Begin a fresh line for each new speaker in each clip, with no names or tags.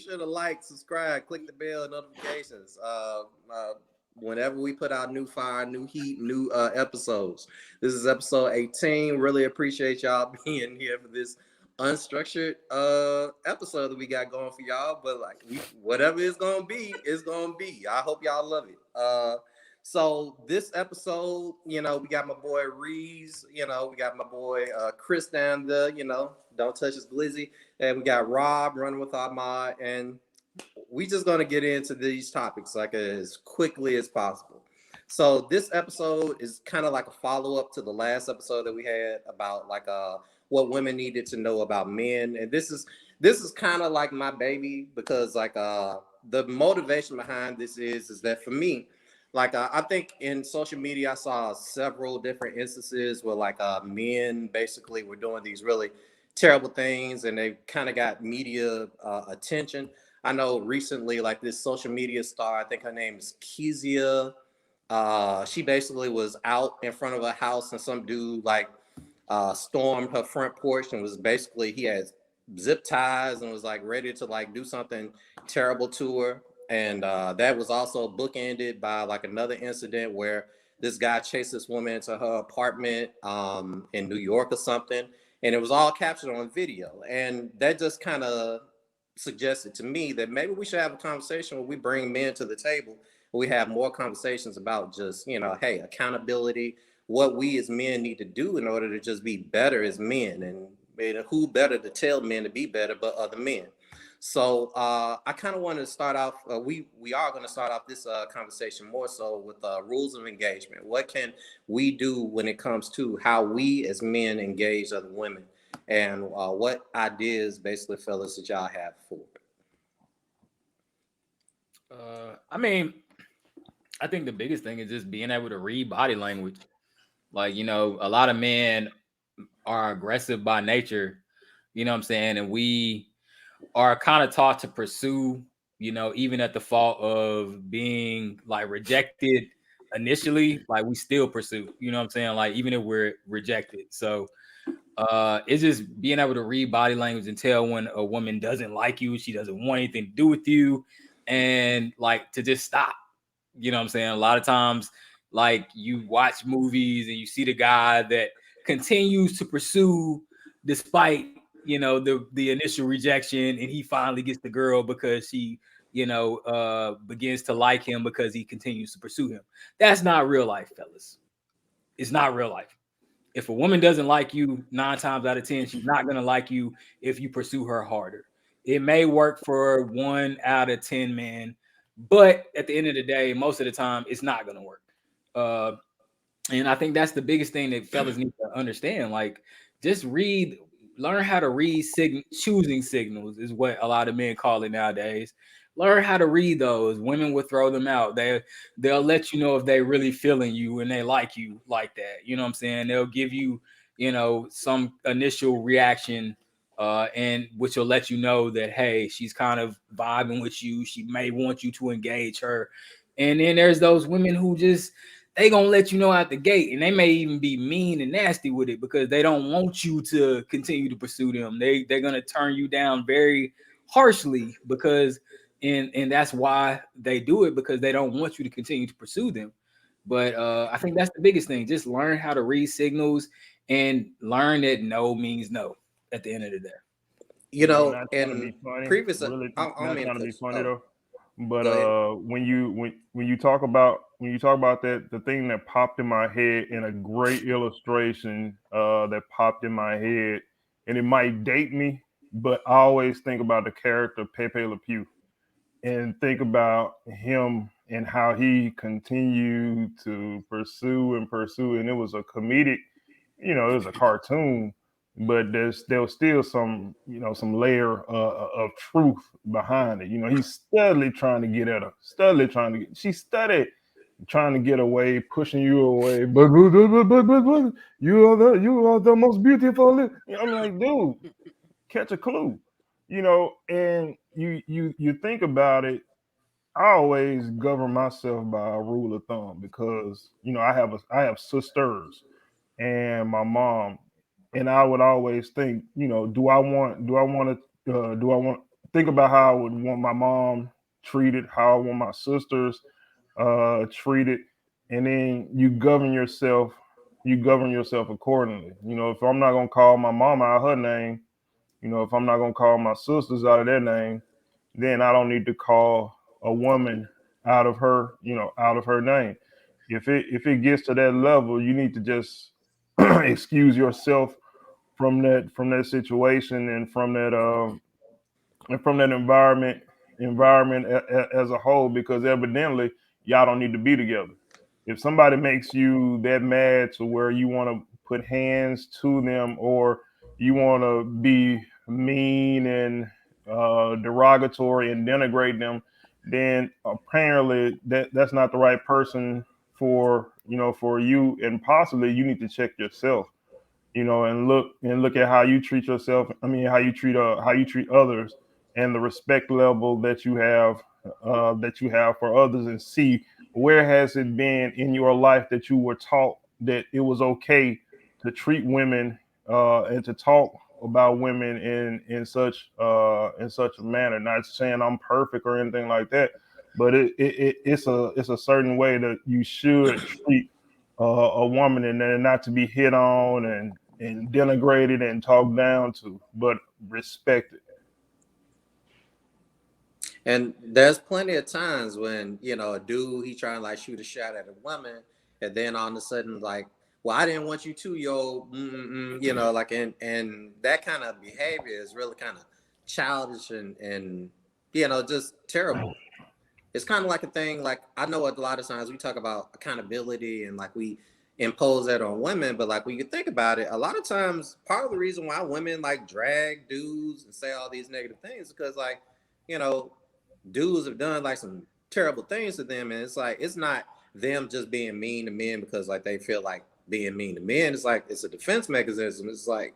sure to like, subscribe, click the bell notifications. Whenever we put out new fire, new heat, new episodes. This is episode 18. Really appreciate y'all being here for this unstructured episode that we got going for y'all. But like whatever it's gonna be, it's gonna be. I hope y'all love it. So this episode, we got my boy Reese, we got my boy Chris down there, don't touch his glizzy. And we got Rob running with our mod. And we just gonna get into these topics like as quickly as possible. So this episode is kind of like a follow-up to the last episode that we had about like what women needed to know about men. And this is kind of like my baby because like the motivation behind this is that for me, like I think in social media I saw several different instances where like men basically were doing these really terrible things and they kind of got media attention. I know recently, like this social media star, I think her name is Kezia. She basically was out in front of a house and some dude like stormed her front porch and was basically he had zip ties and was like ready to like do something terrible to her. And that was also bookended by like another incident where this guy chased this woman into her apartment in New York or something. And it was all captured on video. And that just kind of suggested to me that maybe we should have a conversation where we bring men to the table. We have more conversations about just, hey, accountability, what we as men need to do in order to just be better as men. And who better to tell men to be better but other men. So I kind of wanted to start off. We are going to start off this conversation more so with rules of engagement. What can we do when it comes to how we as men engage other women, and what ideas, basically, fellas, that y'all have for it?
I mean, I think the biggest thing is just being able to read body language. Like, a lot of men are aggressive by nature, you know what I'm saying? And we are kind of taught to pursue, even at the fault of being like rejected initially, like we still pursue, you know what I'm saying? Like, even if we're rejected. So it's just being able to read body language and tell when a woman doesn't like you, she doesn't want anything to do with you, and like to just stop. You know what I'm saying? A lot of times, like you watch movies and you see the guy that continues to pursue despite the initial rejection, and he finally gets the girl because she begins to like him because he continues to pursue him. That's not real life, fellas. It's not real life. If a woman doesn't like you, 9 times out of 10, she's not gonna like you if you pursue her harder. It may work for 1 out of 10 men, but at the end of the day, most of the time, it's not gonna work. Uh, and I think that's the biggest thing that fellas need to understand. Like, just learn how to read choosing signals is what a lot of men call it nowadays. Learn how to read those. Women will throw them out. They'll let you know if they really feeling you and they like you like that. You know what I'm saying? They'll give you, some initial reaction, and which will let you know that, hey, she's kind of vibing with you. She may want you to engage her. And then there's those women who just they gonna let you know out the gate, and they may even be mean and nasty with it because they don't want you to continue to pursue them. They're gonna turn you down very harshly because and that's why they do it, because they don't want you to continue to pursue them. But I think that's the biggest thing. Just learn how to read signals and learn that no means no at the end of the day.
Not trying to
And
be funny,
previous,
really
I don't
not
mean to
trying to be
cut
funny
you. Oh,
though. But
go ahead.
when you talk about that, the thing that popped in my head in a great illustration that popped in my head, and it might date me, but I always think about the character Pepe Le Pew and think about him and how he continued to pursue and pursue, and it was a comedic, it was a cartoon, but there was still some some layer of truth behind it. He's steadily trying to get at her, steadily trying to get. She studied trying to get away, pushing you away, but you are the most beautiful. I'm like, dude, catch a clue, and you think about it. I always govern myself by a rule of thumb because I have sisters and my mom, and I would always think, do I want think about how I would want my mom treated, how I want my sisters treated, and then you govern yourself accordingly. You know, if I'm not gonna call my mom out her name, you know, if I'm not gonna call my sisters out of their name, then I don't need to call a woman out of her, you know, out of her name. If it gets to that level, you need to just excuse yourself from that situation and from that environment as a whole, because evidently y'all don't need to be together. If somebody makes you that mad to where you want to put hands to them, or you want to be mean and derogatory and denigrate them, then apparently that's not the right person for you, and possibly you need to check yourself, and look at how you treat yourself. I mean, how you treat others, and the respect level that you have for others, and see where has it been in your life that you were taught that it was okay to treat women and to talk about women in such a manner. Not saying I'm perfect or anything like that, but it's a certain way that you should treat a woman, and then not to be hit on and denigrated and talked down to, but respected.
And there's plenty of times when, a dude, he trying to like shoot a shot at a woman, and then all of a sudden, like, well, I didn't want you to, yo, like, and that kind of behavior is really kind of childish and just terrible. It's kind of like a thing, like, I know a lot of times we talk about accountability and like we impose that on women, but like when you think about it, a lot of times part of the reason why women like drag dudes and say all these negative things is because, like, you know, dudes have done like some terrible things to them, and it's like it's not them just being mean to men because like they feel like being mean to men. It's like it's a defense mechanism. It's like,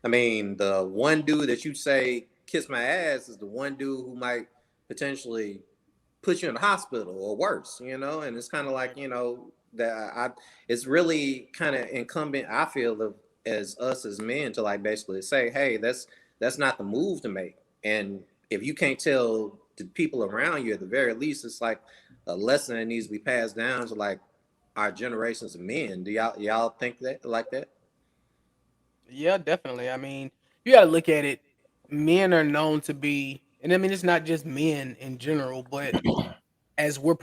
I mean, the one dude that you say kiss my ass is the one dude who might potentially put you in the hospital or worse, and it's kind of like, that it's really kind of incumbent, I feel, of as us as men to like basically say, hey, that's not the move to make. And if you can't tell the people around you, at the very least, it's like a lesson that needs to be passed down to like our generations of men. Do y'all think that like that?
Yeah, definitely. I mean, you got to look at it. Men are known to be, and I mean, it's not just men in general, but as we're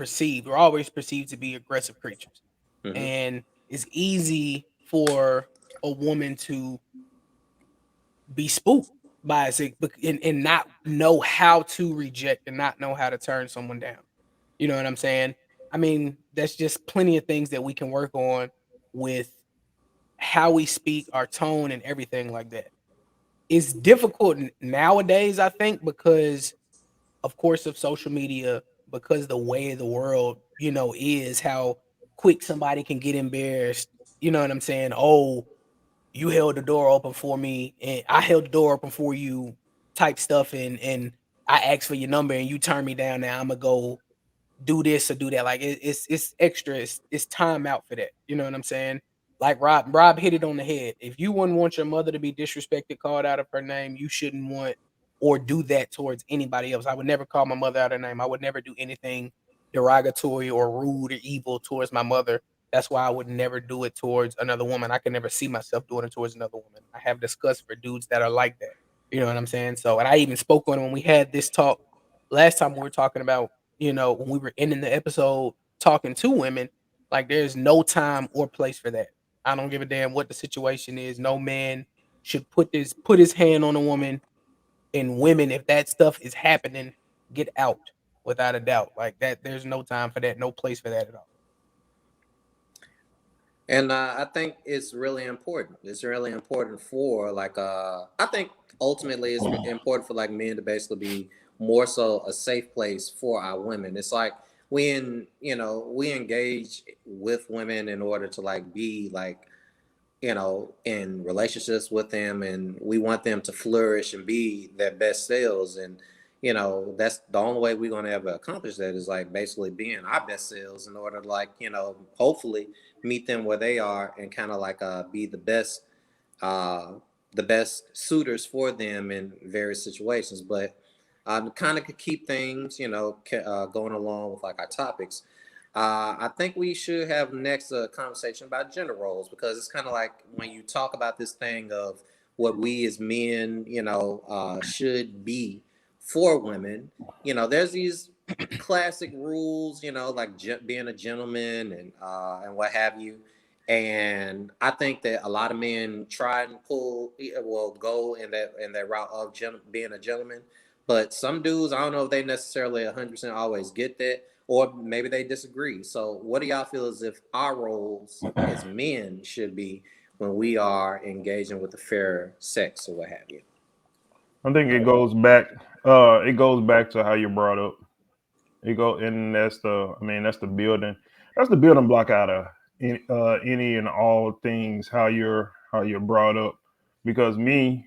always perceived to be aggressive creatures.
Mm-hmm.
And it's easy for a woman to be spooked by it and not know how to reject and not know how to turn someone down. You know what I'm saying? I mean, that's just plenty of things that we can work on with how we speak, our tone, and everything like that. It's difficult nowadays, I think, because of course of social media, because the way the world, is how quick somebody can get embarrassed. You know what I'm saying? Oh, you held the door open for me and I held the door open for you type stuff, and I asked for your number and you turned me down. Now I'm gonna go do this or do that. Like it's extra. It's time out for that. You know what I'm saying? Like Rob hit it on the head. If you wouldn't want your mother to be disrespected, called out of her name, you shouldn't want or do that towards anybody else. I would never call my mother out of her name. I would never do anything derogatory or rude or evil towards my mother. That's why I would never do it towards another woman. I can never see myself doing it towards another woman. I have disgust for dudes that are like that. You know what I'm saying? So, and I even spoke on it when we had this talk last time. We were talking about, when we were ending the episode talking to women, like there's no time or place for that. I don't give a damn what the situation is. No man should put his hand on a woman, and women, if that stuff is happening, get out without a doubt. Like that, there's no time for that, no place for that at all.
And I think it's really important. It's really important for like I think ultimately it's important for like men to basically be more so a safe place for our women. It's like we engage with women in order to like be like, in relationships with them, and we want them to flourish and be their best selves. And, that's the only way we're going to ever accomplish that is like basically being our best selves in order to like, hopefully meet them where they are and kind of like be uh, the best suitors for them in various situations. But kind of could keep things, going along with like our topics. I think we should have next a conversation about gender roles, because it's kind of like when you talk about this thing of what we as men, should be for women. There's these classic rules, like being a gentleman and what have you. And I think that a lot of men try and go in that route of being a gentleman. But some dudes, I don't know if they necessarily 100% always get that, or maybe they disagree. So, what do y'all feel as if our roles as men should be when we are engaging with the fair sex or what have you?
I think it goes back. It goes back to how you're brought up. And that's the building. That's the building block out of any and all things. How you're brought up. Because me,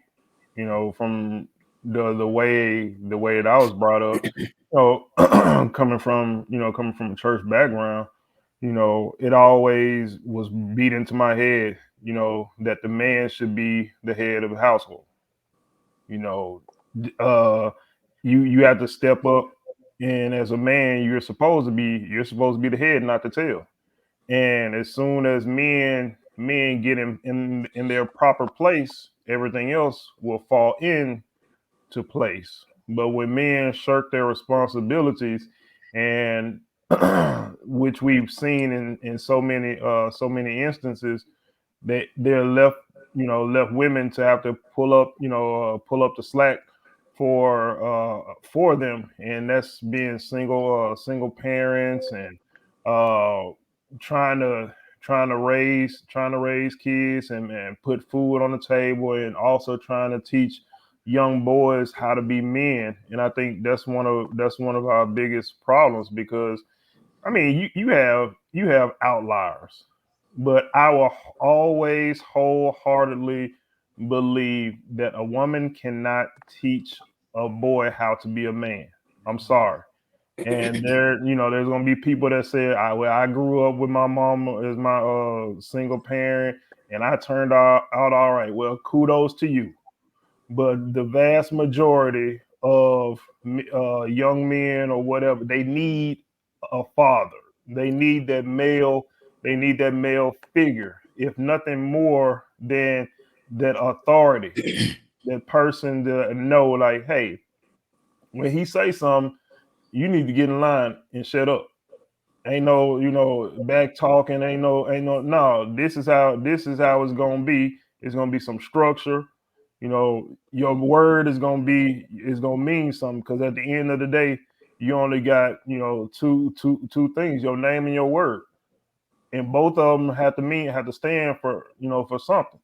from the way that I was brought up, coming from a church background, it always was beat into my head, that the man should be the head of the household. You know, uh, you have to step up, and as a man, you're supposed to be the head, not the tail. And as soon as men get in their proper place, everything else will fall in to place. But when men shirk their responsibilities, and which we've seen in so many instances, they're left women to have to pull up the slack for them, and that's being single parents, and uh trying to trying to raise kids, and put food on the table, and also trying to teach young boys how to be men. And I think that's one of our biggest problems, because I mean, you have outliers, but I will always wholeheartedly believe that a woman cannot teach a boy how to be a man. I'm sorry. And there's gonna be people that say, I grew up with my mom as my single parent, and I turned out all right. Well, kudos to you. But the vast majority of young men or whatever, they need a father. They need that male. They need that male figure, if nothing more than that authority, that person to know, like, hey, when he say something, you need to get in line and shut up. Ain't no, back talking. No. This is how it's gonna be. It's gonna be some structure. Your word is gonna mean something, because at the end of the day, you only got two things: your name and your word, and both of them have to stand for something.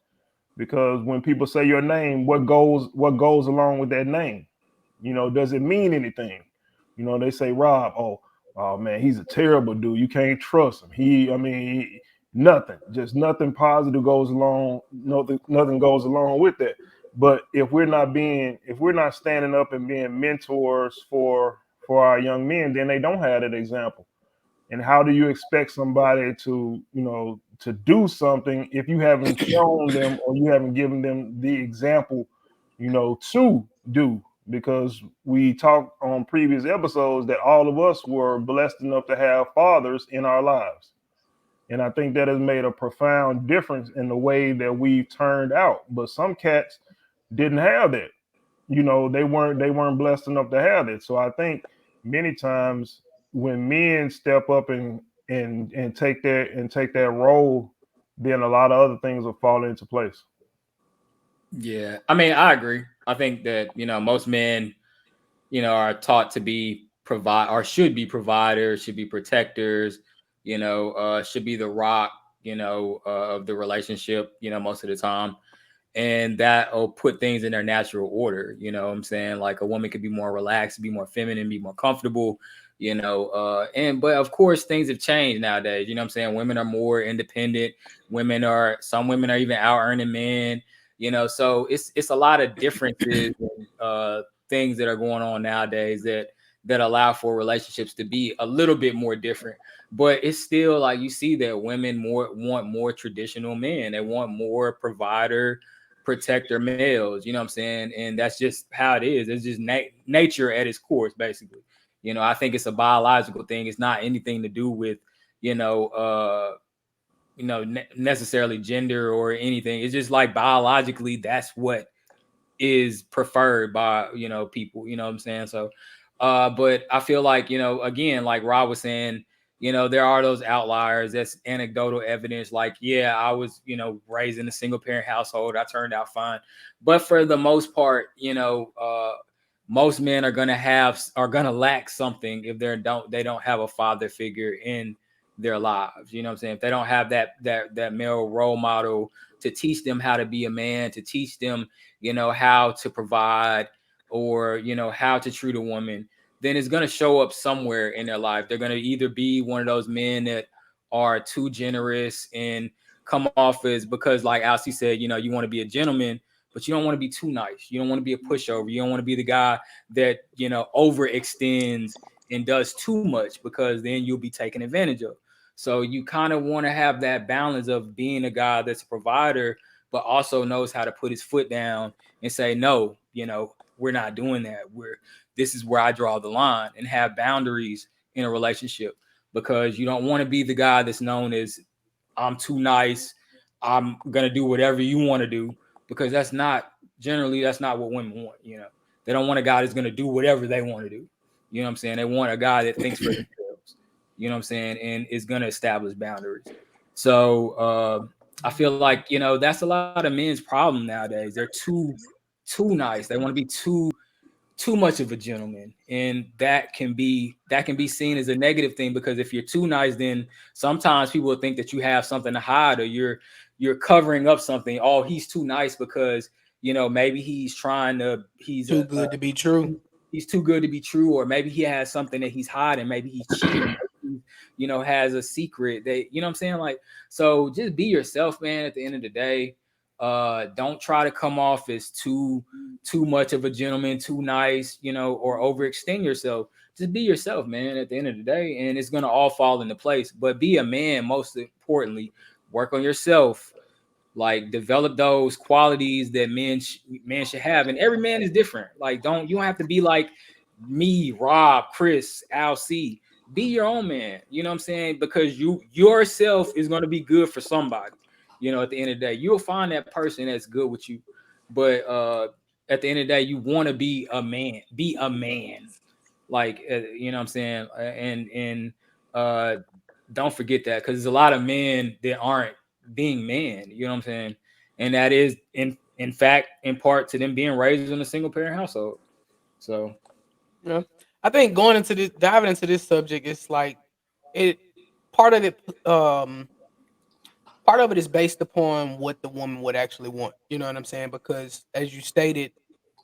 Because when people say your name, what goes along with that name? Does it mean anything? They say Rob. Oh man, he's a terrible dude. You can't trust him. Nothing, just nothing positive goes along. Nothing goes along with that. But if we're not standing up and being mentors for our young men, then they don't have that example. And how do you expect somebody to do something if you haven't shown them, or you haven't given them the example, to do? Because we talked on previous episodes that all of us were blessed enough to have fathers in our lives. And I think that has made a profound difference in the way that we've turned out. But some cats didn't have that. They weren't blessed enough to have it. So I think many times when men step up and take that role, then a lot of other things will fall into place.
Yeah, I mean, I agree. I think that most men, are taught to be provide or should be providers, should be protectors, should be the rock, of the relationship, most of the time. And that will put things in their natural order. You know what I'm saying? Like a woman could be more relaxed, be more feminine, be more comfortable, but of course things have changed nowadays. You know what I'm saying? Women are more independent. Some women are even out earning men, so it's a lot of differences, things that are going on nowadays that allow for relationships to be a little bit more different. But it's still like you see that women want more traditional men. They want more protector males, you know what I'm saying? And that's just how it is. It's just nature at its core, basically. You know, I think it's a biological thing. It's not anything to do with, you know, necessarily gender or anything. It's just like biologically, that's what is preferred by, you know, people, you know what I'm saying? So but I feel like, you know, again, like Rob was saying, you know, there are those outliers. That's anecdotal evidence. Like, yeah, I was, you know, raised in a single parent household. I turned out fine. But for the most part, you know, most men are gonna lack something if they don't have a father figure in their lives. You know what I'm saying? If they don't have that male role model to teach them how to be a man, to teach them, you know, how to provide, or, you know, how to treat a woman, then it's going to show up somewhere in their life. They're going to either be one of those men that are too generous and come off as, because like Alcy said, you know, you want to be a gentleman, but you don't want to be too nice. You don't want to be a pushover. You don't want to be the guy that, you know, overextends and does too much, because then you'll be taken advantage of. So you kind of want to have that balance of being a guy that's a provider, but also knows how to put his foot down and say, no, you know, we're not doing that. This is where I draw the line, and have boundaries in a relationship, because you don't want to be the guy that's known as, I'm too nice, I'm going to do whatever you want to do, because that's not what women want. You know, they don't want a guy that's going to do whatever they want to do. You know what I'm saying? They want a guy that thinks for themselves, you know what I'm saying? And is going to establish boundaries. So, I feel like, you know, that's a lot of men's problem nowadays. They're too nice. They want to be too much of a gentleman, and that can be seen as a negative thing, because if you're too nice, then sometimes people will think that you have something to hide, or you're covering up something. Oh, he's too nice because, you know, maybe he's
Too good to be true.
he's too good to be true, or maybe he has something that he's hiding, maybe he's cheating, you know, has a secret that, you know what I'm saying? Like, so just be yourself, man. At the end of the day, don't try to come off as too much of a gentleman, too nice, you know, or overextend yourself. Just be yourself, man, at the end of the day, and it's gonna all fall into place. But be a man. Most importantly, work on yourself. Like, develop those qualities that men should have, and every man is different. Like, you don't have to be like me, Rob, Chris, Al C. Be your own man. You know what I'm saying? Because yourself is going to be good for somebody. You know, at the end of the day, you'll find that person that's good with you. But at the end of the day, you want to be a man. Be a man. Like, you know what I'm saying? And uh, don't forget that, because there's a lot of men that aren't being men. You know what I'm saying? And that is in fact in part to them being raised in a single parent household. So
Yeah, I think going into this, diving into this subject, it's like it. Part of it, part of it is based upon what the woman would actually want. You know what I'm saying? Because as you stated,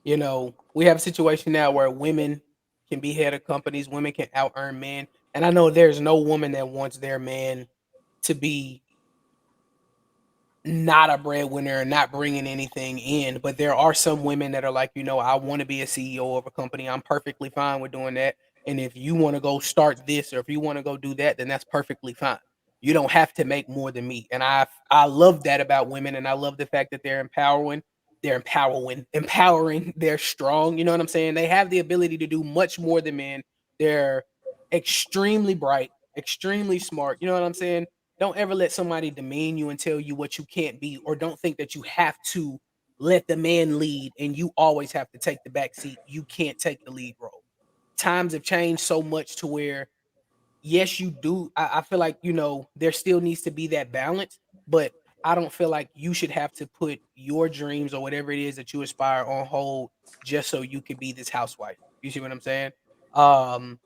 you know, we have a situation now where women can be head of companies, women can out earn men, and I know there's no woman that wants their man to be not a breadwinner and not bringing anything in. But there are some women that are like, you know, I want to be a CEO of a company. I'm perfectly fine with doing that. And if you want to go start this, or if you want to go do that, then that's perfectly fine. You don't have to make more than me. And I love that about women, and I love the fact that they're empowering, they're strong. You know what I'm saying? They have the ability to do much more than men. They're extremely bright, extremely smart. You know what I'm saying? Don't ever let somebody demean you and tell you what you can't be, or don't think that you have to let the man lead and you always have to take the back seat. You can't take the lead role. Times have changed so much to where, yes, you do. I feel like, you know, there still needs to be that balance, but I don't feel like you should have to put your dreams or whatever it is that you aspire on hold just so you could be this housewife. You see what I'm saying? Um,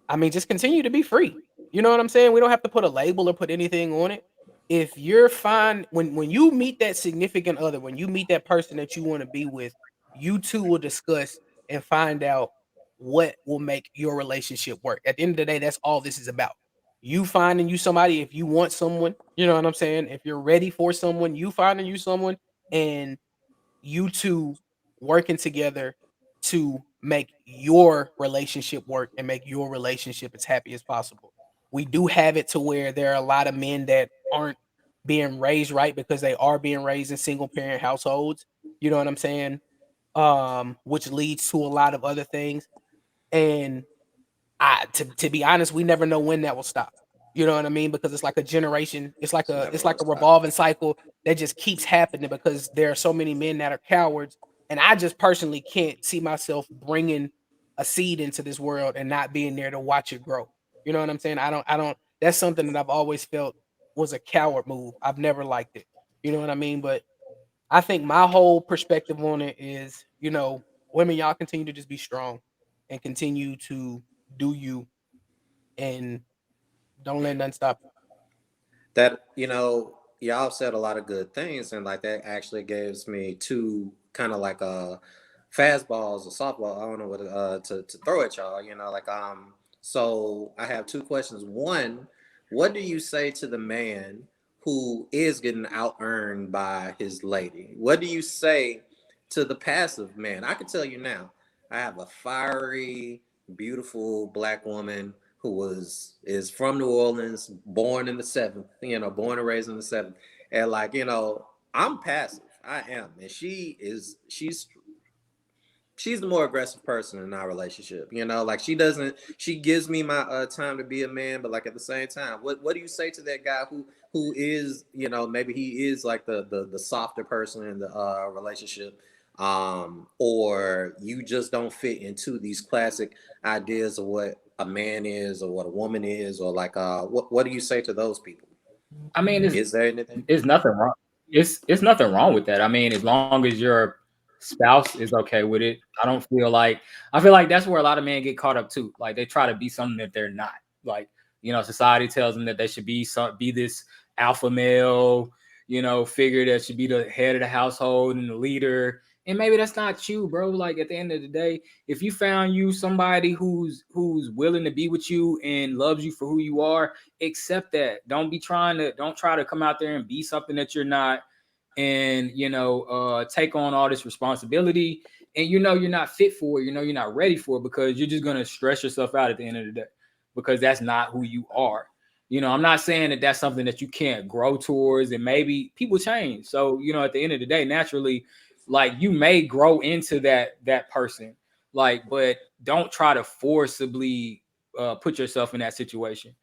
I mean, just continue to be free. You know what I'm saying? We don't have to put a label or put anything on it. If you're fine, when you meet that significant other, when you meet that person that you want to be with, you two will discuss and find out what will make your relationship work. At the end of the day, that's all this is about. You finding you somebody, if you want someone, you know what I'm saying? If you're ready for someone, you finding you someone, and you two working together to make your relationship work and make your relationship as happy as possible. We do have it to where there are a lot of men that aren't being raised right because they are being raised in single parent households. You know what I'm saying? Which leads to a lot of other things. And to be honest, we never know when that will stop. You know what I mean? Because it's like a generation,
Never
it's
gonna
like a
stop.
revolving cycle that just keeps happening because there are so many men that are cowards. And I just personally can't see myself bringing a seed into this world and not being there to watch it grow. You know what I'm saying? I don't, that's something that I've always felt was a coward move. I've never liked it. You know what I mean? But I think my whole perspective on it is, you know, women, y'all continue to just be strong and continue to do you and don't let nothing stop you.
That, y'all said a lot of good things, and like that actually gives me two kind of like fastballs or softball. I don't know what to throw at y'all. So I have two questions. One, what do you say to the man who is getting out earned by his lady? What do you say to the passive man? I can tell you now, I have a fiery, beautiful black woman who is from New Orleans, born in the '70s, born and raised in the '70s. And I'm passive. I am. And she's the more aggressive person in our relationship. She gives me my time to be a man, but like at the same time, what do you say to that guy who is, maybe he is like the softer person in the relationship, or you just don't fit into these classic ideas of what a man is or what a woman is, or what do you say to those people?
I mean,
Is there anything?
it's nothing wrong. It's nothing wrong with that. I mean, as long as your spouse is okay with it, I feel like that's where a lot of men get caught up too. Like they try to be something that they're not. Like, society tells them that they should be this alpha male, figure that should be the head of the household and the leader. And maybe that's not you, bro. Like at the end of the day, if you found you somebody who's willing to be with you and loves you for who you are, accept that. Don't try to come out there and be something that you're not, and take on all this responsibility, and you're not fit for it, you're not ready for it, because you're just going to stress yourself out at the end of the day, because that's not who you are. I'm not saying that that's something that you can't grow towards, and maybe people change. So at the end of the day, naturally, like, you may grow into that person, like, but don't try to forcibly put yourself in that situation.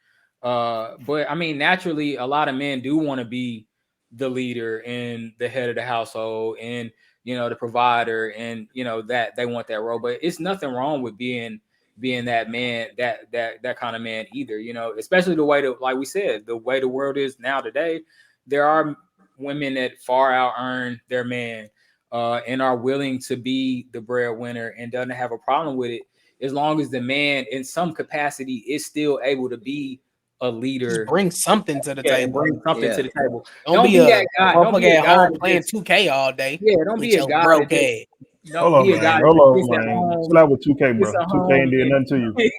But I mean, naturally, a lot of men do want to be the leader and the head of the household, and the provider, and that they want that role. But it's nothing wrong with being that man, that kind of man either. Especially the way that, like we said, the way the world is now today, there are women that far out earn their man, and are willing to be the breadwinner and doesn't have a problem with it, as long as the man in some capacity is still able to be a leader.
Just bring something to the
Yeah, and
table.
bring something to the table.
Don't be
that guy. Don't be
motherfucker
a
at
guy
home
that
playing
just,
2K all day.
yeah, don't
with
be a
your
guy
broke
that just,
ass.
don't
Hold
be
on,
a guy
man.
that
Hold
just
on,
sits at
man.
home.
Chill out with 2K,
Sits
bro.
at
2K
home
ain't did
and
nothing to you.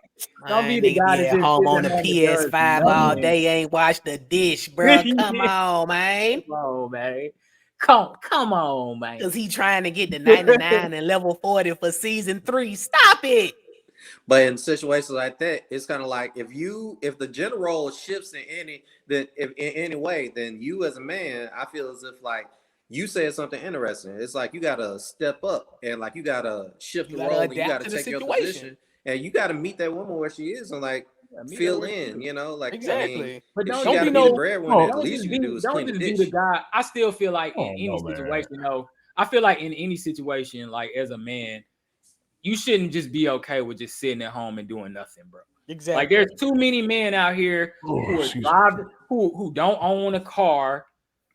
don't be
Man,
the
nigga
guy
be
that
at
just
home
sits
on
at
the
home and does
PS5 all
nothing.
day, ain't washed the dish, bro. Come on, man.
Come on, man. Come on, man.
Cause he trying to get the 99 and level 40 for season 3. Stop it.
But in situations like that, it's kind of like if the gender role shifts in any way, then you as a man, I feel as if like you said something interesting. It's like you gotta step up and like you gotta shift
You
the
gotta
role and you
adapt
gotta
to the
take your
situation.
position and you gotta meet that woman where she is and like
Yeah, meet her
fill
where she
in.
is.
I mean,
Exactly.
But
if
don't
she
Don't
just
be
gotta be the
no
breadwinner,
Oh,
at the least you can do is
don't
clean the
just be the
dish.
guy. I still feel like in
oh
any
no, man.
situation, though, I feel like in any situation, like as a man, you shouldn't just be okay with just sitting at home and doing nothing, bro. Like
exactly.
there's too many men out here
Oh,
who are
excuse me.
driving, who don't own a car,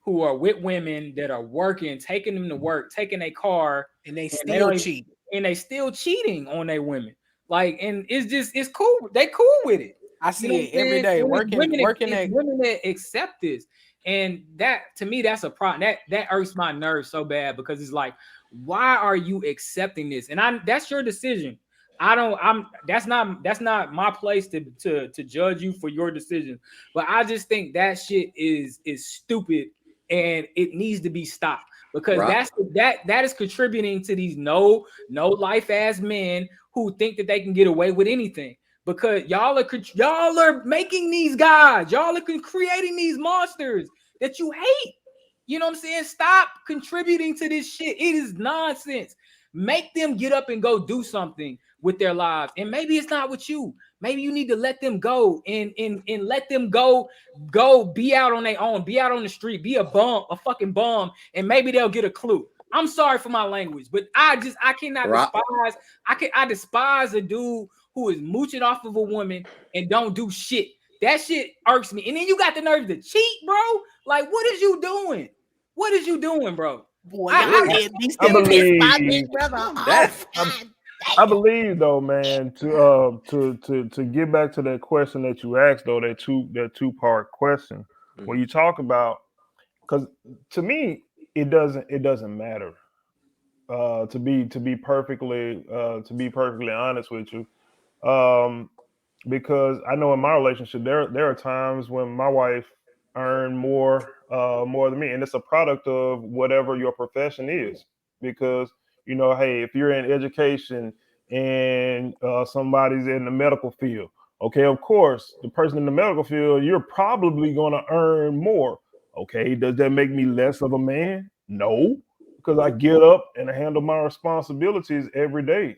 who are with women that are working, taking them to work, taking a car,
And they
and they
still
don't even,
cheat.
and they still cheating on their women. Like, and it's cool. They cool with it.
I
You know
see
what
it
I'm
every
saying?
day.
And
Working
it's
at
women that accept this. And that, to me, that's a problem. That irks my nerves so bad, because it's like, why are you accepting this? And that's your decision. That's not my place to judge you for your decision. But I just think that shit is stupid, and it needs to be stopped, because
Right.
that is contributing to these no life ass men who think that they can get away with anything, because y'all are making these guys, y'all are creating these monsters that you hate. You know what I'm saying? Stop contributing to this shit. It is nonsense. Make them get up and go do something with their lives. And maybe it's not with you. Maybe you need to let them go and let them go be out on their own, be out on the street, be a fucking bum, and maybe they'll get a clue. I'm sorry for my language, but I cannot despise. I despise a dude who is mooching off of a woman and don't do shit. That shit irks me. And then you got the nerve to cheat, bro. Like, what is you doing? What is you doing, bro?
Boy,
I believe I believe though, man, to get back to that question that you asked though, that two-part question, when you talk about, because to me it doesn't matter. To be perfectly honest with you, because I know in my relationship there are times when my wife earned more than me, and it's a product of whatever your profession is. Because hey, if you're in education and somebody's in the medical field, okay, of course, the person in the medical field, you're probably going to earn more. Okay, does that make me less of a man? No, because I get up and I handle my responsibilities every day.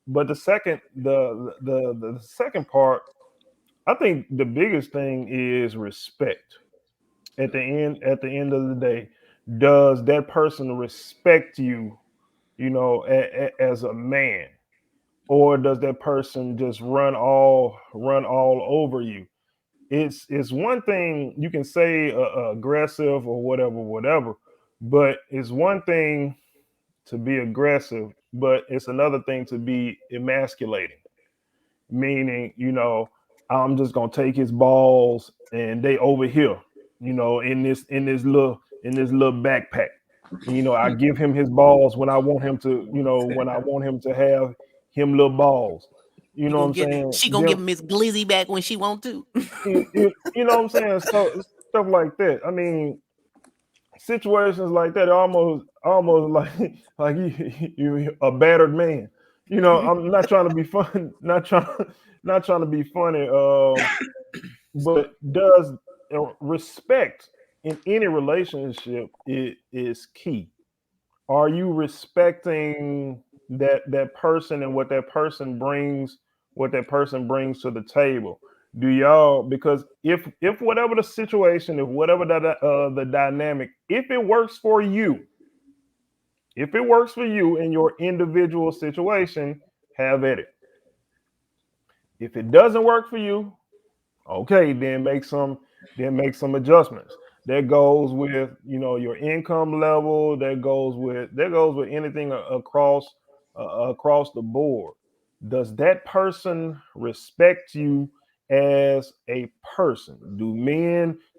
But the second part, I think the biggest thing is respect. At the end of the day, does that person respect you, as a man, or does that person just run all over you? It's one thing you can say aggressive or whatever, but it's one thing to be aggressive, but it's another thing to be emasculating, meaning, I'm just gonna take his balls and they over here, in this little backpack. I give him his balls when I want him to, have him little balls. You know what I'm saying?
She gonna give him his glizzy back when she want to.
You know what I'm saying? So stuff like that. I mean, situations like that are almost like like you a battered man. I'm not trying to be fun, not trying to be funny. But does respect in any relationship is key. Are you respecting that person and what that person brings to the table? Do y'all, because if whatever the situation, if whatever the dynamic, if it works for you in your individual situation, have at it. If it doesn't work for you, okay, then make some adjustments. That goes with your income level. That goes with anything across the board. Does that person respect you as a person? Do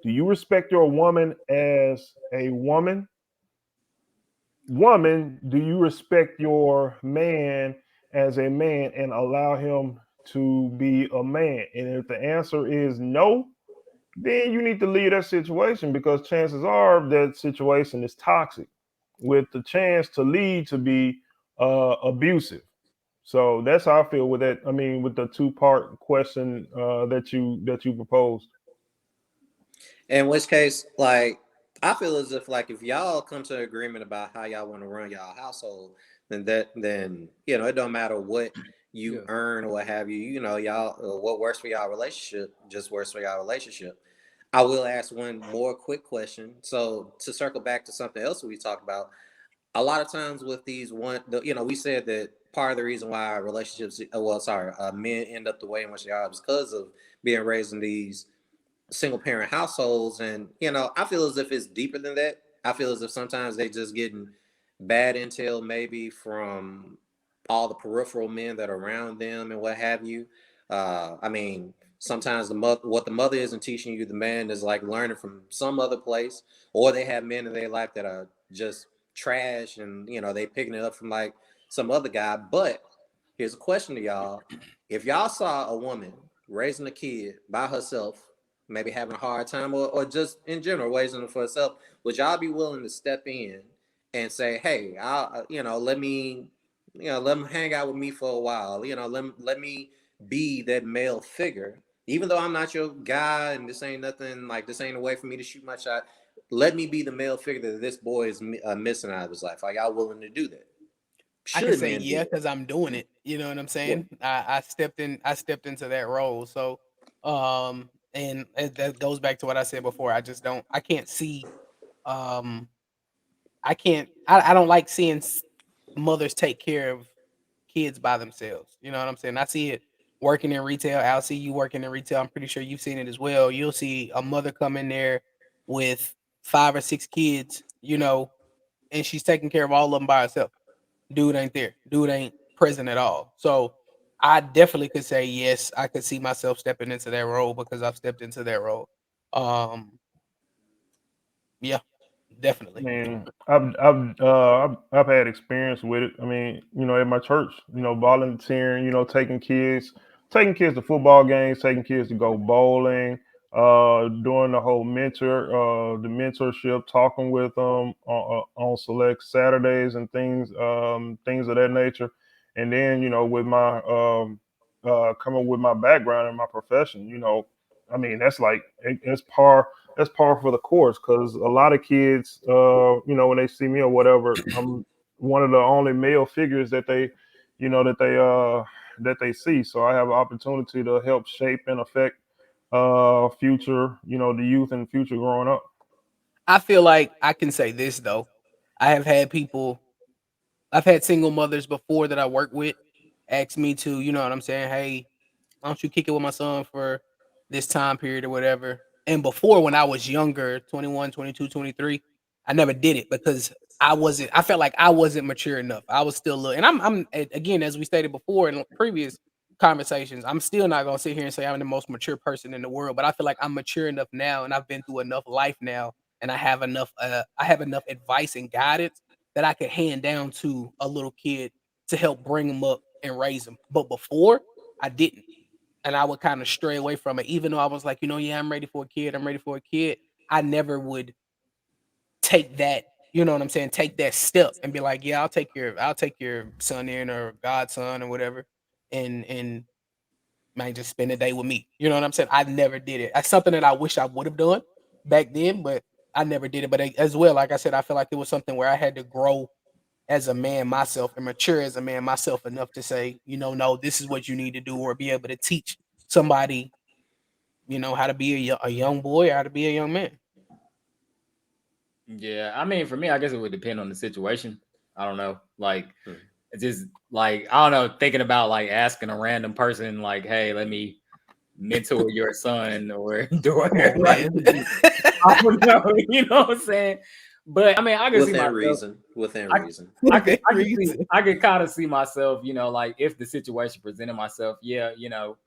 you respect your woman as a woman? Woman, do you respect your man as a man and allow him to be a man? And if the answer is no, then you need to leave that situation, because chances are that situation is toxic with the chance to lead to be abusive. So that's how I feel with that. I mean, with the two-part question that you proposed.
In which case, like, I feel as if, like, if y'all come to an agreement about how y'all want to run y'all household, then it don't matter what you earn or what have you. Y'all, what works for y'all relationship just works for y'all relationship. I will ask one more quick question. So to circle back to something else we talked about, a lot of times with these we said that part of the reason why relationships, men end up the way in which they are is because of being raised in these single parent households. And I feel as if it's deeper than that. I feel as if sometimes they just getting bad intel, maybe from all the peripheral men that are around them and what have you. I mean, sometimes what the mother isn't teaching you, the man is like learning from some other place, or they have men in their life that are just trash, and they picking it up from like some other guy. But here's a question to y'all: if y'all saw a woman raising a kid by herself, maybe having a hard time, or just in general raising them for herself, would y'all be willing to step in and say, hey, I'll, let them hang out with me for a while, let me be that male figure, even though I'm not your guy and this ain't nothing, like this ain't a way for me to shoot my shot, let me be the male figure that this boy is missing out of his life. Are y'all willing to do that?
I can
Should
say
men do
yeah
that?
because I'm doing it. You know what I'm
Yeah.
saying? I stepped in. I stepped into that role. So, and that goes back to what I said before. I just don't. I can't see. Um, I can't. I don't like seeing mothers take care of kids by themselves. You know what I'm saying? I see it working in retail. I'll see you working in retail. I'm pretty sure you've seen it as well. You'll see a mother come in there with 5 or 6 kids. You know, and she's taking care of all of them by herself. Dude ain't there. Dude ain't present at all. So I definitely could say yes. I could see myself stepping into that role because I've stepped into that role. Um, yeah,
I
definitely.
mean, I've had experience with it. I mean, at my church, volunteering, taking kids to football games, taking kids to go bowling, doing the whole the mentorship, talking with them on select Saturdays and things of that nature. And then, with my coming with my background and my profession, I mean, that's par for the course because a lot of kids, when they see me or whatever, I'm one of the only male figures that they, that they see. So I have an opportunity to help shape and affect future, the youth and future growing up.
I feel like I can say this though. I have had people I've had single mothers before that I work with ask me to, you know what I'm saying? Hey, why don't you kick it with my son for this time period or whatever? And before when I was younger, 21, 22, 23, I never did it because I felt like I wasn't mature enough. I was still little. And again, as we stated before in previous conversations, I'm still not going to sit here and say I'm the most mature person in the world, but I feel like I'm mature enough now and I've been through enough life now and I have enough advice and guidance that I could hand down to a little kid to help bring them up and raise them. But before, I didn't. And I would kind of stray away from it, even though I was like, yeah, I'm ready for a kid. I'm ready for a kid. I never would take that, you know what I'm saying, take that step and be like, yeah, I'll take your son in or godson or whatever, and man, just spend a day with me. You know what I'm saying? I never did it. That's something that I wish I would have done back then, but I never did it. But as well, like I said, I feel like it was something where I had to grow as a man myself and mature as a man myself enough to say, no, this is what you need to do, or be able to teach somebody, how to be a young boy, or how to be a young man.
Yeah, I mean, for me, I guess it would depend on the situation. I don't know, like it's just like I don't know, thinking about like asking a random person, like, "Hey, let me mentor your son or
Come
daughter."
on,
Like,
man.
I don't know, you know what I'm saying? But I mean, I can see
Within
myself.
reason. Within
I,
reason.
Within reason.
I could kind of see myself, like if the situation presented myself, yeah,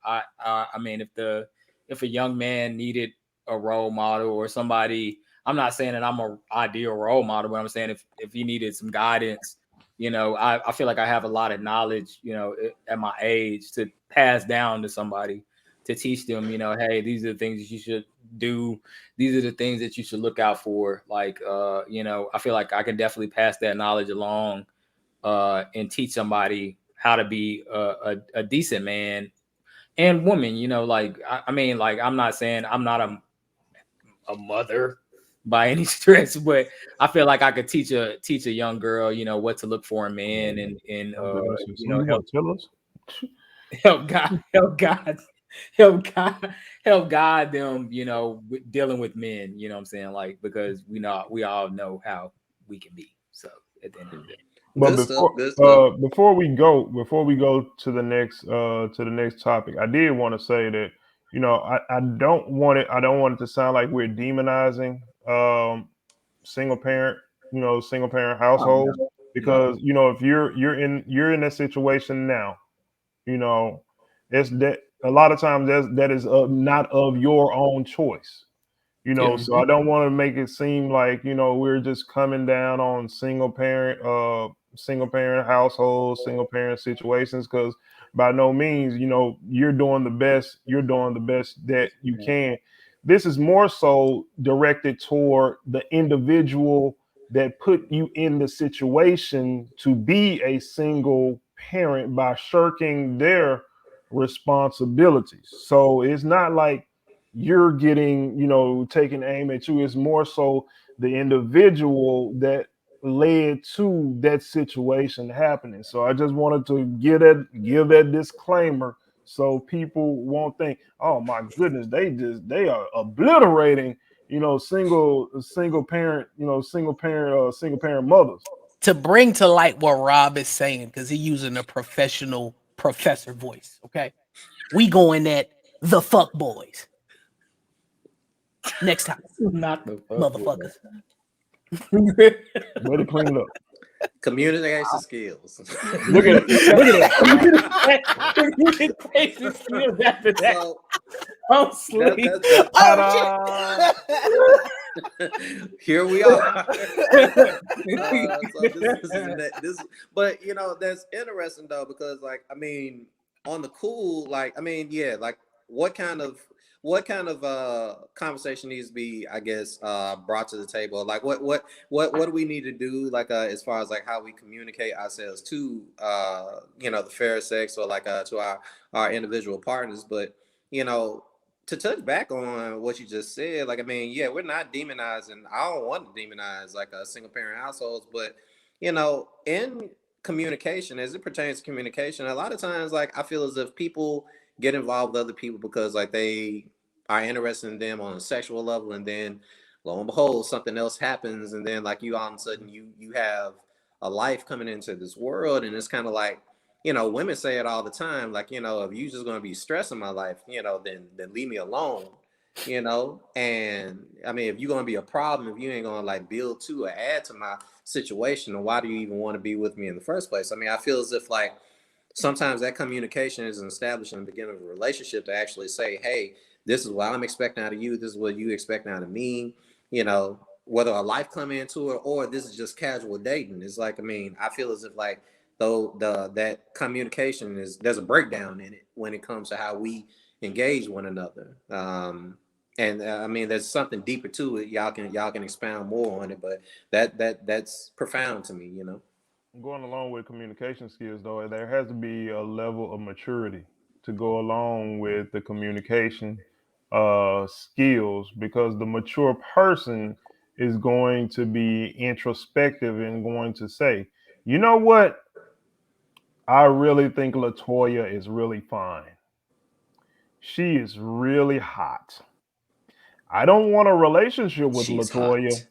I mean, if a young man needed a role model or somebody, I'm not saying that I'm a ideal role model, but I'm saying if he needed some guidance, I feel like I have a lot of knowledge, at my age to pass down to somebody to teach them, hey, these are the things that you should do. These are the things that you should look out for. Like, I feel like I can definitely pass that knowledge along and teach somebody how to be a decent man and woman. Like I mean, like I'm not saying I'm not a mother by any stretch, but I feel like I could teach a young girl, what to look for in men and
I'm gonna say, so you
help
want to tell us?
help God help God help God help guide them, with dealing with men, you know what I'm saying? Like because we all know how we can be. So at the end of the day.
But
Good stuff. Good stuff.
before we go to the next topic, I did want to say that I don't want it to sound like we're demonizing single parent single parent
Oh
households
no. No.
because if you're in that situation now, you know it's that a lot of times that is not of your own choice.
Yeah.
So I don't want to make it seem like we're just coming down on single parent households, single parent situations, because by no means you're doing the best that you can. This is more so directed toward the individual that put you in the situation to be a single parent by shirking their responsibilities. So it's not like you're getting, taking aim at you. It's more so the individual that led to that situation happening. So I just wanted to give that disclaimer so people won't think, oh my goodness, they are obliterating, single parent mothers.
To bring to light what Rob is saying, because he's using a professional professor voice. Okay, we going at the fuck boys. Next time,
Not the
motherfuckers.
Way to clean it up.
Communication skills.
Look at it.
Communication skills after that.
So,
I'm sleep.
here we are. But that's interesting though, because on the cool, what kind of conversation needs to be, I guess, brought to the table? Like what do we need to do, as far as how we communicate ourselves to the fair sex, or to our individual partners? But to touch back on what you just said, we're not demonizing. I don't want to demonize single parent households, but in communication, as it pertains to communication, a lot of times I feel as if people get involved with other people because they are interested in them on a sexual level, and then lo and behold, something else happens, and then you all of a sudden you have a life coming into this world, and it's kind of women say it all the time, if you just gonna be stressing my life, then leave me alone, and if you're gonna be a problem, if you ain't gonna build to or add to my situation, then why do you even want to be with me in the first place? I feel as if sometimes that communication is established in the beginning of a relationship, to actually say, hey, this is what I'm expecting out of you, this is what you expect out of me, whether a life come into it or this is just casual dating. It's I feel as if though that communication there's a breakdown in it when it comes to how we engage one another. And there's something deeper to it. Y'all can expound more on it, but that's profound to me,
Going along with communication skills, though, there has to be a level of maturity to go along with the communication skills, because the mature person is going to be introspective and going to say, you know what? I really think LaToya is really fine. She is really hot. I don't want a relationship with
She's
LaToya.
hot.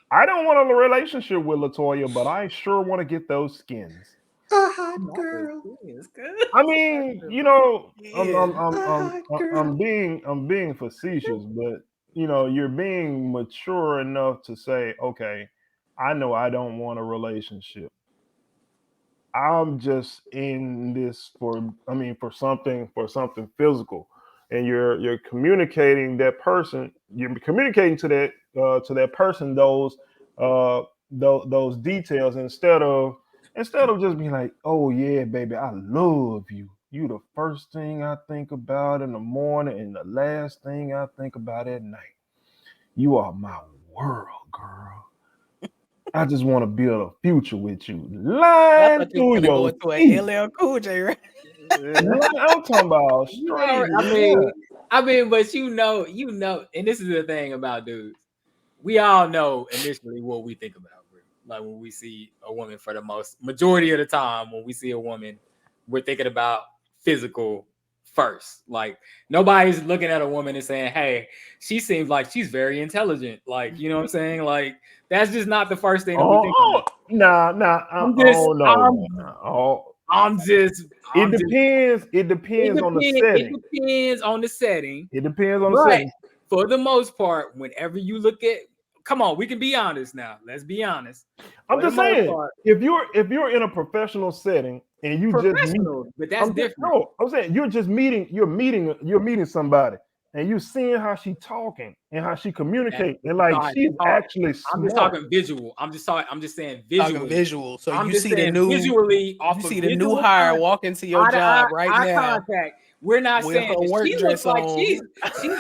I don't want a relationship with LaToya, but I sure want to get those skins.
A hot girl.
I mean, I'm being facetious, but you're being mature enough to say, okay, I know I don't want a relationship. I'm just in this for something physical, and you're communicating that person. You're communicating to that person those details, instead of just being like, oh yeah, baby, I love you. You the first thing I think about in the morning and the last thing I think about at night. You are my world, girl. I just want to build a future with you. Lying through your teeth.
LL Cool J, right?
I'm talking about straight.
But and this is the thing about dudes. We all know initially what we think about. When we see a woman, for the majority of the time, when we see a woman, we're thinking about physical first. Nobody's looking at a woman and saying, hey, she seems like she's very intelligent. You know what I'm saying? That's just not the first thing that we think about.
It depends on the setting.
It depends on the setting.
It depends on the setting.
For the most part, whenever you look at, come on, we can be honest now. Let's be honest.
I'm just saying, if you're in a professional setting and you just meet,
but that's different.
No, I'm saying you're meeting somebody, and you seeing how she talking and how she communicates, and she's actually smart.
I'm just talking visual. I'm just saying visual.
Talking visual. So
I'm
you see the new
visually.
You see the new hire walk into your job right now.
Contact. We're not saying
her work dress on.
She's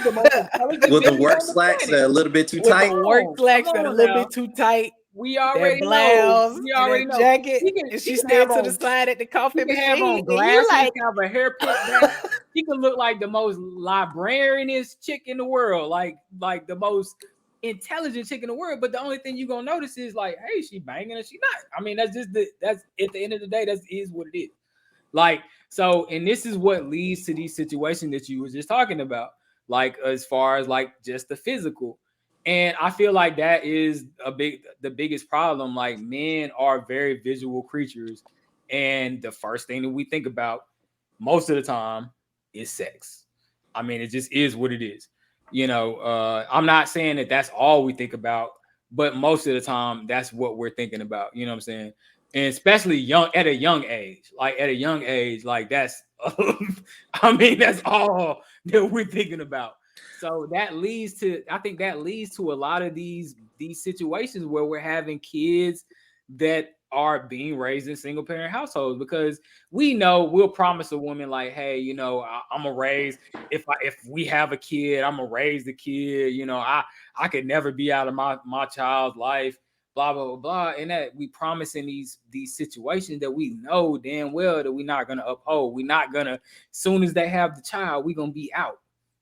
the most intelligent
with the work slacks that are a little bit too tight.
The work slacks that are a little bit too tight.
we
that
already know.
blouse
We
and
already
that
know.
jacket,
He can,
and
he
she
can have
stand to the
on,
side at the coffee
he can
machine,
have on
and you
glasses,
like,
have a hair put back. He can look like the most librarianist chick in the world, like the most intelligent chick in the world. But the only thing you're gonna notice is like, hey, she banging or she not. I mean, that's at the end of the day, that is what it is. Like, so, and this is what leads to these situations that you were just talking about, like as far as like just the physical. And I feel like that is the biggest problem. Like, men are very visual creatures, and the first thing that we think about most of the time is sex. I mean, it just is what it is. I'm not saying that that's all we think about, but most of the time that's what we're thinking about. You know what I'm saying? And especially at a young age, like that's I mean, that's all that we're thinking about. So I think that leads to a lot of these situations where we're having kids that are being raised in single parent households, because we know we'll promise a woman like, hey, I'm gonna raise, if we have a kid, I'm gonna raise the kid. I could never be out of my child's life, blah blah blah blah, and that we promise in these situations that we know damn well that we're not gonna uphold. We're not gonna, soon as they have the child, we're gonna be out.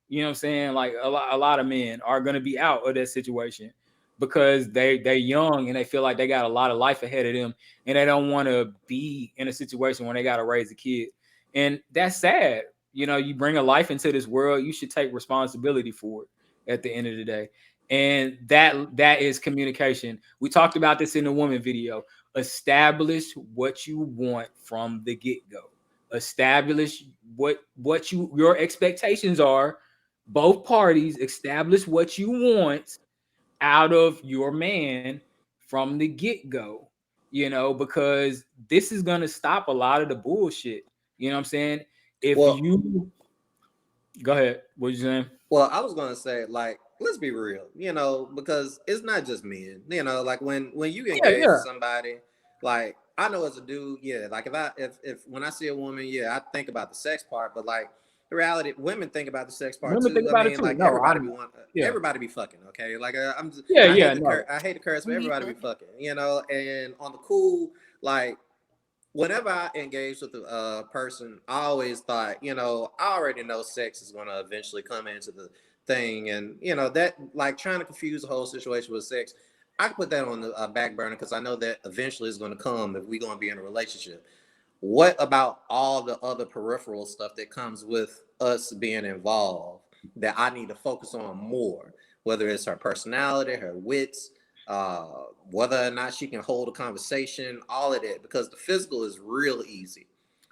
You know what I'm saying? Like a lot of men are gonna be out of that situation because they're young and they feel like they got a lot of life ahead of them, and they don't want to be in a situation where they got to raise a kid. And that's sad. You bring a life into this world, you should take responsibility for it at the end of the day. And that is communication. We talked about this in the woman video. Establish what you want from the get-go. Establish what your expectations are. Both parties establish what you want out of your man from the get-go, because this is going to stop a lot of the bullshit. You know what I'm saying? If
Well,
you go ahead, what you saying?
Well, I was gonna say, like, let's be real, because it's not just men. Like when you
Yeah,
engage with
yeah.
somebody, like I know as a dude, yeah, like if when I see a woman, yeah, I think about the sex part, but like the reality, women think about the sex part
Women think
too. I
about it
mean,
too.
like
No, yeah.
everybody be fucking, okay? Like I'm just,
Yeah, yeah, no.
I hate the curse, but
Me
everybody be
first.
fucking, and on the cool, like whenever I engage with a person, I always thought, I already know sex is going to eventually come into the thing. And, that like trying to confuse the whole situation with sex, I can put that on the back burner because I know that eventually it's going to come if we're going to be in a relationship. What about all the other peripheral stuff that comes with us being involved that I need to focus on more? Whether it's her personality, her wits, uh, whether or not she can hold a conversation, all of that, because the physical is real easy.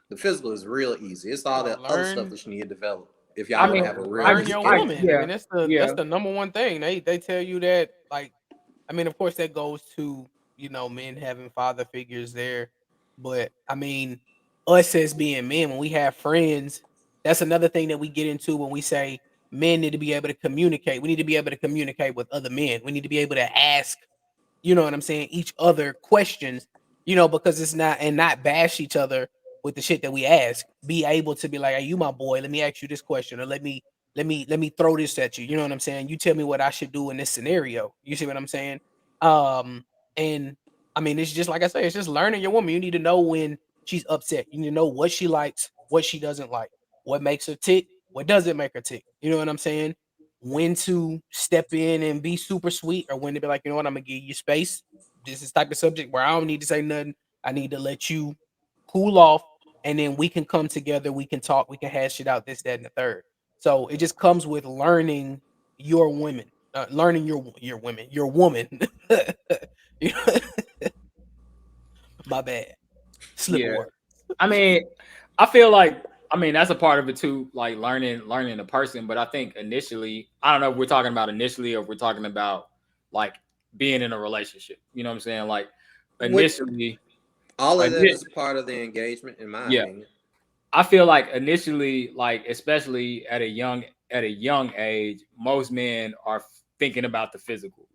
The physical is real easy. It's all
Bro,
the other stuff
learn
that you need to develop if
I
y'all want
mean,
to have a real
learn
good
your
experience.
woman. I
yeah,
mean, that's
yeah,
the number one thing. They tell you that, like, I mean, of course that goes to, men having father figures there. But I mean, us as being men, when we have friends, that's another thing that we get into when we say men need to be able to communicate. We need to be able to communicate with other men. We need to be able to ask, you know what I'm saying, each other questions, because it's not, and not bash each other with the shit that we ask. Be able to be like, "Hey, you my boy, let me ask you this question, or let me throw this at you." You know what I'm saying? You tell me what I should do in this scenario. You see what I'm saying? And I mean, it's just like I say, it's just learning your woman. You need to know when she's upset. You need to know what she likes, what she doesn't like, what makes her tick, what doesn't make her tick. You know what I'm saying? When to step in and be super sweet, or when to be like, you know what, I'm gonna give you space. This is type of subject where I don't need to say nothing. I need to let you cool off, and then we can come together, we can talk, we can hash it out, this, that, and the third. So it just comes with learning your women, learning your women, your woman. You know, my bad. Slip of
yeah.
word.
I mean, I feel like, that's a part of it too, like learning the person. But I think initially, I don't know if we're talking about initially or if we're talking about like being in a relationship. You know what I'm saying? Like
Which
initially,
all of that
ini-
is part of the engagement, in my
yeah,
opinion.
I feel like initially, like especially at a young age, most men are thinking about the physical.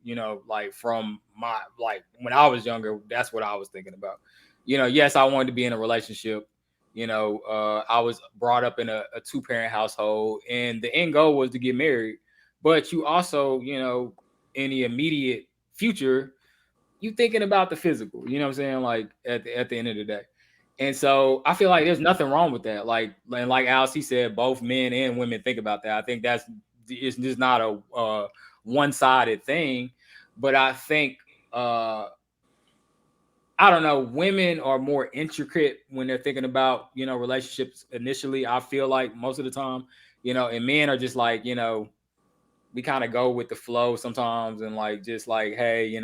Like from my, like when I was younger, that's what I was thinking about. Yes, I wanted to be in a relationship. I was brought up in a two-parent household, and the end goal was to get married. But you also, in the immediate future, you thinking about the physical. You know what I'm saying? Like at the end of the day. And so I feel like there's nothing wrong with that. Like Alice, he said, both men and women think about that. I think it's just not a one-sided thing. But I think I don't know, women are more intricate when they're thinking about, relationships initially. I feel like most of the time, and men are just like, we kind of go with the flow sometimes and like just like, hey,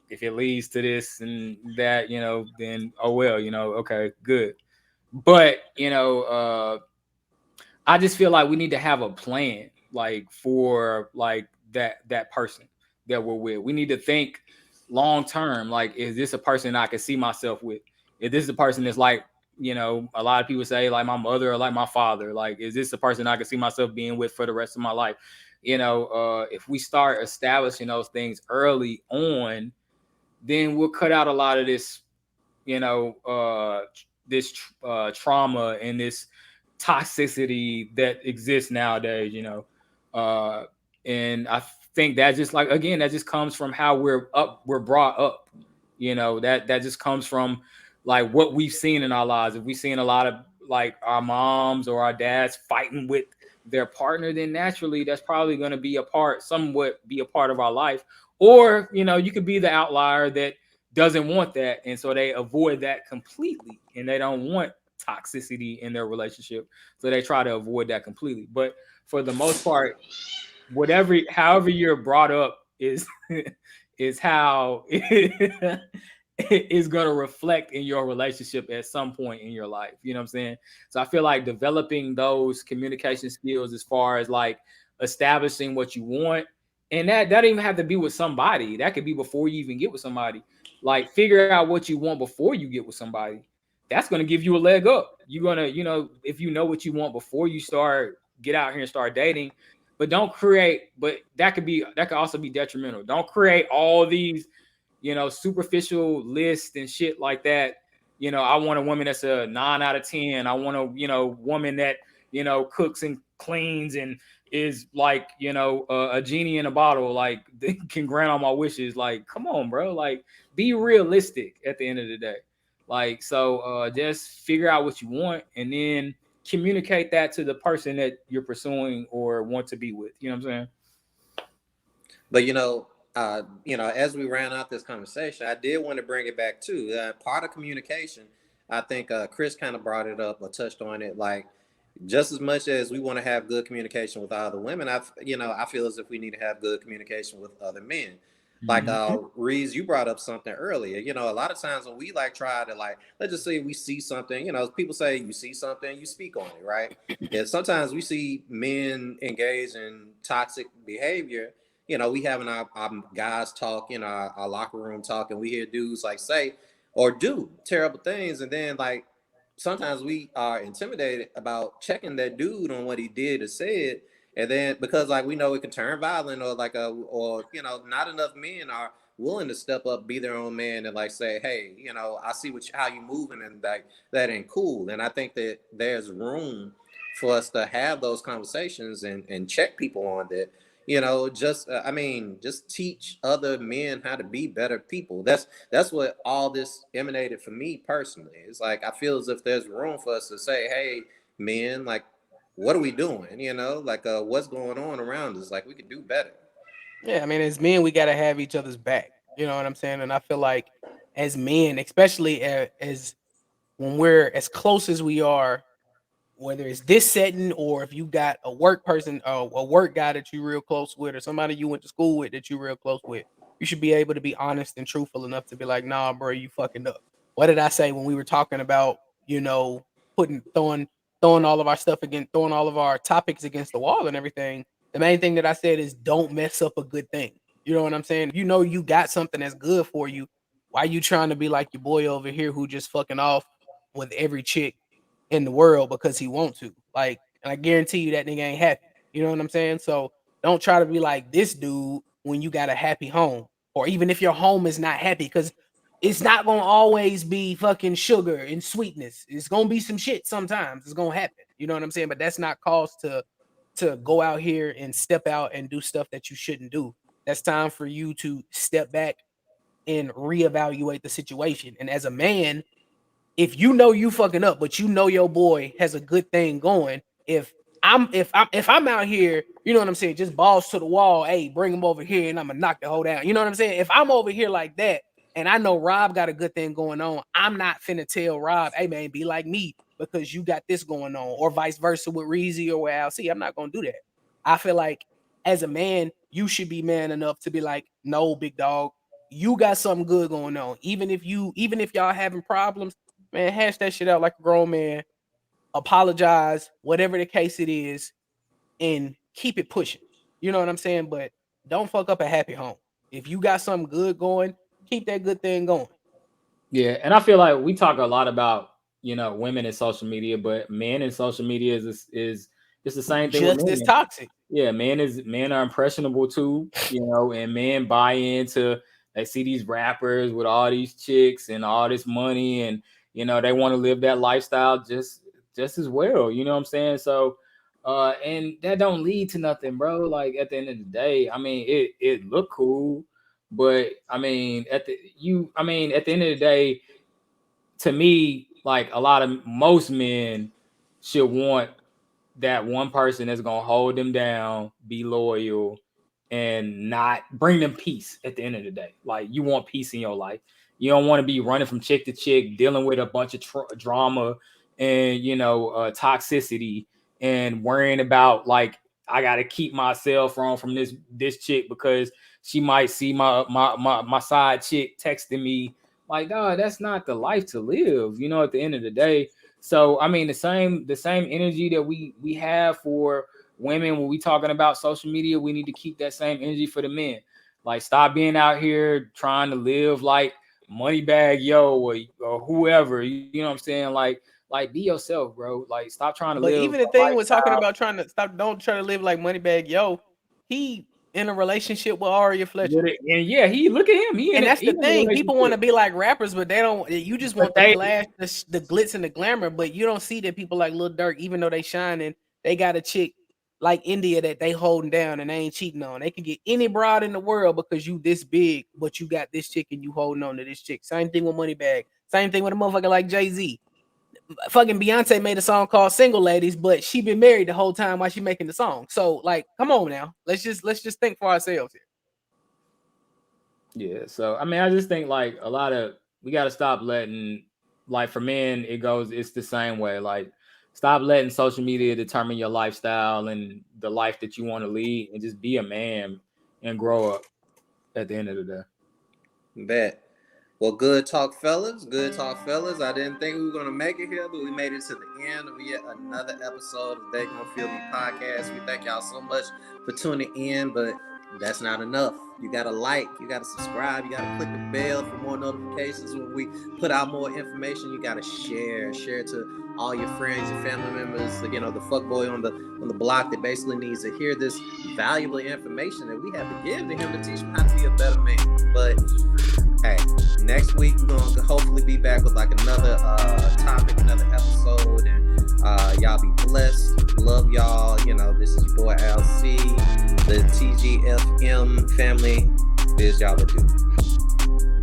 if it leads to this and that, then oh well, okay, good. But I just feel like we need to have a plan, like for like that person that we're with. We need to think long term. Like, is this a person I can see myself with? If this is a person that's like, a lot of people say like my mother or like my father, like, is this a person I can see myself being with for the rest of my life? If we start establishing those things early on, then we'll cut out a lot of this, trauma and this toxicity that exists nowadays, and I think that just like, again, that just comes from how we're brought up, that just comes from like what we've seen in our lives. If we've seen a lot of like our moms or our dads fighting with their partner, then naturally that's probably going to be somewhat be a part of our life. Or, you could be the outlier that doesn't want that, and so they avoid that completely, and they don't want toxicity in their relationship, so they try to avoid that completely. But for the most part, however you're brought up is is how it is going to reflect in your relationship at some point in your life. You know what I'm saying? So I feel like developing those communication skills as far as like establishing what you want, and that doesn't even have to be with somebody. That could be before you even get with somebody. Like, figure out what you want before you get with somebody. That's going to give you a leg up. You're going to, if you know what you want before you get out here and start dating. But don't create, but that could also be detrimental. Don't create all these, superficial lists and shit like that. I want a woman that's a 9 out of 10. I want a, woman that, cooks and cleans and is like, a genie in a bottle, like they can grant all my wishes. Like, come on, bro. Like, be realistic at the end of the day. Like, so just figure out what you want and then communicate that to the person that you're pursuing or want to be with. You know what I'm saying?
But as we ran out this conversation, I did want to bring it back to part of communication. I think Chris kind of brought it up or touched on it. Like, just as much as we want to have good communication with other women, I feel as if we need to have good communication with other men. Like Reese, you brought up something earlier. A lot of times when we like try to like, let's just say we see something. People say you see something, you speak on it, right? And sometimes we see men engage in toxic behavior. We having our guys talk, our locker room talk, and we hear dudes like say or do terrible things, and then like sometimes we are intimidated about checking that dude on what he did or said, and then because like we know it can turn violent or like not enough men are willing to step up, be their own man, and like say, hey, I see how you moving, and like that ain't cool. And I think that there's room for us to have those conversations and check people on that. Just teach other men how to be better people. That's what all this emanated for me personally. It's like I feel as if there's room for us to say, hey, men, like, what are we doing? Like what's going on around us? Like, we could do better.
Yeah, I mean, as men, we got to have each other's back. You know what I'm saying? And I feel like as men, especially as when we're as close as we are, whether it's this setting or if you got a work person or a work guy that you real close with or somebody you went to school with that you real close with, you should be able to be honest and truthful enough to be like, nah, bro, you fucking up. What did I say when we were talking about, putting throwing all of our stuff against throwing all of our topics against the wall and everything? The main thing that I said is don't mess up a good thing. You know what I'm saying? You got something that's good for you. Why you trying to be like your boy over here who just fucking off with every chick in the world because he want to? Like, and I guarantee you that nigga ain't happy. You know what I'm saying? So don't try to be like this dude when you got a happy home, or even if your home is not happy, because it's not gonna always be fucking sugar and sweetness. It's gonna be some shit sometimes. It's gonna happen. You know what I'm saying? But that's not cause to go out here and step out and do stuff that you shouldn't do. That's time for you to step back, and reevaluate the situation. And as a man, if you know you fucking up, but you know your boy has a good thing going, if I'm out here, you know what I'm saying, just balls to the wall, hey, bring him over here and I'm gonna knock the hoe down. You know what I'm saying? If I'm over here like that and I know Rob got a good thing going on, I'm not finna tell Rob, hey man, be like me because you got this going on, or vice versa with Reezy or with LC. I'm not gonna do that. I feel like as a man, you should be man enough to be like, no, big dog, you got something good going on. Even if y'all having problems, man, hash that shit out like a grown man. Apologize, whatever the case it is, and keep it pushing. You know what I'm saying? But don't fuck up a happy home. If you got something good going, keep that good thing going.
Yeah, and I feel like we talk a lot about, you know, women in social media, but men in social media is it's the same thing with
Just as
men.
toxic.
Yeah, men are impressionable too, you know, and men buy into, they see these rappers with all these chicks and all this money, and you know, they want to live that lifestyle just as well, you know what I'm saying? So and that don't lead to nothing, bro. Like at the end of the day, I mean, it look cool, but I mean, at the end of the day, to me, like most men should want that one person that's gonna hold them down, be loyal, and not bring them peace at the end of the day. Like you want peace in your life. You don't want to be running from chick to chick, dealing with a bunch of drama and toxicity, and worrying about like I gotta keep myself from this chick because she might see my side chick texting me. Like, dog, that's not the life to live, you know, at the end of the day. So I mean, the same energy that we have for women when we talking about social media, we need to keep that same energy for the men. Like, stop being out here trying to live like Moneybag Yo or whoever. You know what I'm saying? Like be yourself, bro. Like, stop trying to
But
live
even the
a
thing with talking
lifestyle.
about don't try to live like Moneybag Yo, he in a relationship with Aria Fletcher.
And yeah, look at him.
And that's the
in a
thing. People want to
relationship.
be like rappers, but they don't. You just
But
want the flash, the glitz, and the glamour. But you don't see that people like Lil Durk, even though they shining, they got a chick like India that they holding down and they ain't cheating on. They can get any broad in the world because you this big, but you got this chick and you holding on to this chick. Same thing with Moneybag. Same thing with a motherfucker like Jay-Z. Fucking Beyonce made a song called Single Ladies, but she been married the whole time while she making the song. So like, come on now. Let's just think for ourselves here.
Yeah, so I mean, I just think like we got to stop letting, like, for men it's the same way. Like, stop letting social media determine your lifestyle and the life that you want to lead, and just be a man and grow up at the end of the day.
Bet. Well, good talk, fellas. Good talk, fellas. I didn't think we were going to make it here, but we made it to the end of yet another episode of They Gonna Feel Me podcast. We thank y'all so much for tuning in, but that's not enough. You got to like, you got to subscribe, you got to click the bell for more notifications when we put out more information. You got to share it to all your friends, your family members, you know, the fuckboy on the block that basically needs to hear this valuable information that we have to give to him to teach him how to be a better man. But hey, next week we're gonna hopefully be back with like another topic, another episode, and y'all be blessed. Love y'all. You know, this is your boy LC, the TGFM family. Biz y'all to do.